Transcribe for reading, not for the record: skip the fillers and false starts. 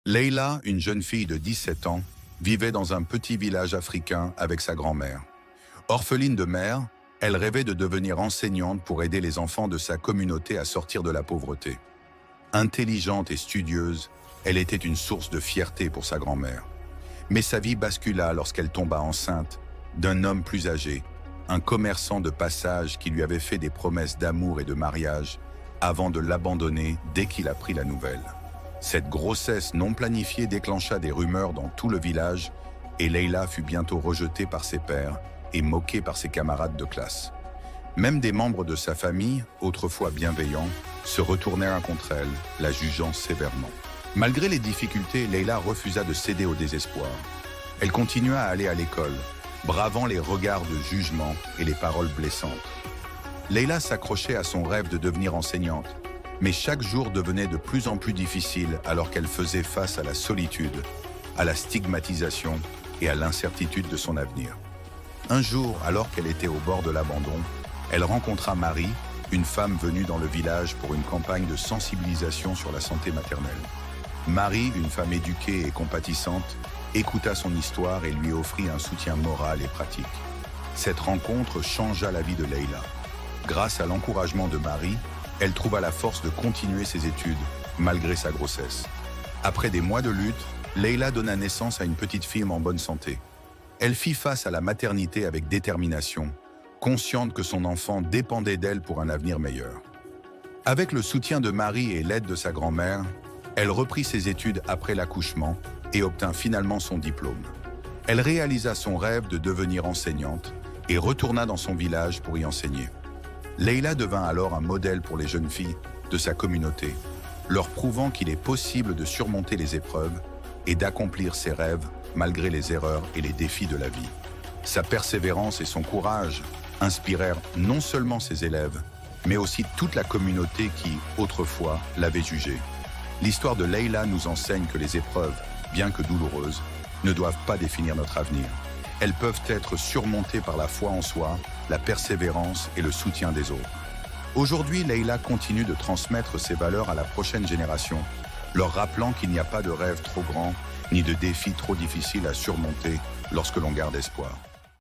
Leïla, une jeune fille de 17 ans, vivait dans un petit village africain avec sa grand-mère. Orpheline de mère, elle rêvait de devenir enseignante pour aider les enfants de sa communauté à sortir de la pauvreté. Intelligente et studieuse, elle était une source de fierté pour sa grand-mère. Mais sa vie bascula lorsqu'elle tomba enceinte d'un homme plus âgé, un commerçant de passage qui lui avait fait des promesses d'amour et de mariage avant de l'abandonner dès qu'il apprit la nouvelle. Cette grossesse non planifiée déclencha des rumeurs dans tout le village et Leïla fut bientôt rejetée par ses pairs et moquée par ses camarades de classe. Même des membres de sa famille, autrefois bienveillants, se retournèrent contre elle, la jugeant sévèrement. Malgré les difficultés, Leïla refusa de céder au désespoir. Elle continua à aller à l'école, bravant les regards de jugement et les paroles blessantes. Leïla s'accrochait à son rêve de devenir enseignante, mais chaque jour devenait de plus en plus difficile alors qu'elle faisait face à la solitude, à la stigmatisation et à l'incertitude de son avenir. Un jour, alors qu'elle était au bord de l'abandon, elle rencontra Marie, une femme venue dans le village pour une campagne de sensibilisation sur la santé maternelle. Marie, une femme éduquée et compatissante, écouta son histoire et lui offrit un soutien moral et pratique. Cette rencontre changea la vie de Leïla. Grâce à l'encouragement de Marie, elle trouva la force de continuer ses études, malgré sa grossesse. Après des mois de lutte, Leïla donna naissance à une petite fille en bonne santé. Elle fit face à la maternité avec détermination, consciente que son enfant dépendait d'elle pour un avenir meilleur. Avec le soutien de Marie et l'aide de sa grand-mère, elle reprit ses études après l'accouchement et obtint finalement son diplôme. Elle réalisa son rêve de devenir enseignante et retourna dans son village pour y enseigner. Leïla devint alors un modèle pour les jeunes filles de sa communauté, leur prouvant qu'il est possible de surmonter les épreuves et d'accomplir ses rêves malgré les erreurs et les défis de la vie. Sa persévérance et son courage inspirèrent non seulement ses élèves, mais aussi toute la communauté qui, autrefois, l'avait jugée. L'histoire de Leïla nous enseigne que les épreuves, bien que douloureuses, ne doivent pas définir notre avenir. Elles peuvent être surmontées par la foi en soi, la persévérance et le soutien des autres. Aujourd'hui, Leïla continue de transmettre ses valeurs à la prochaine génération, leur rappelant qu'il n'y a pas de rêve trop grand, ni de défi trop difficile à surmonter lorsque l'on garde espoir.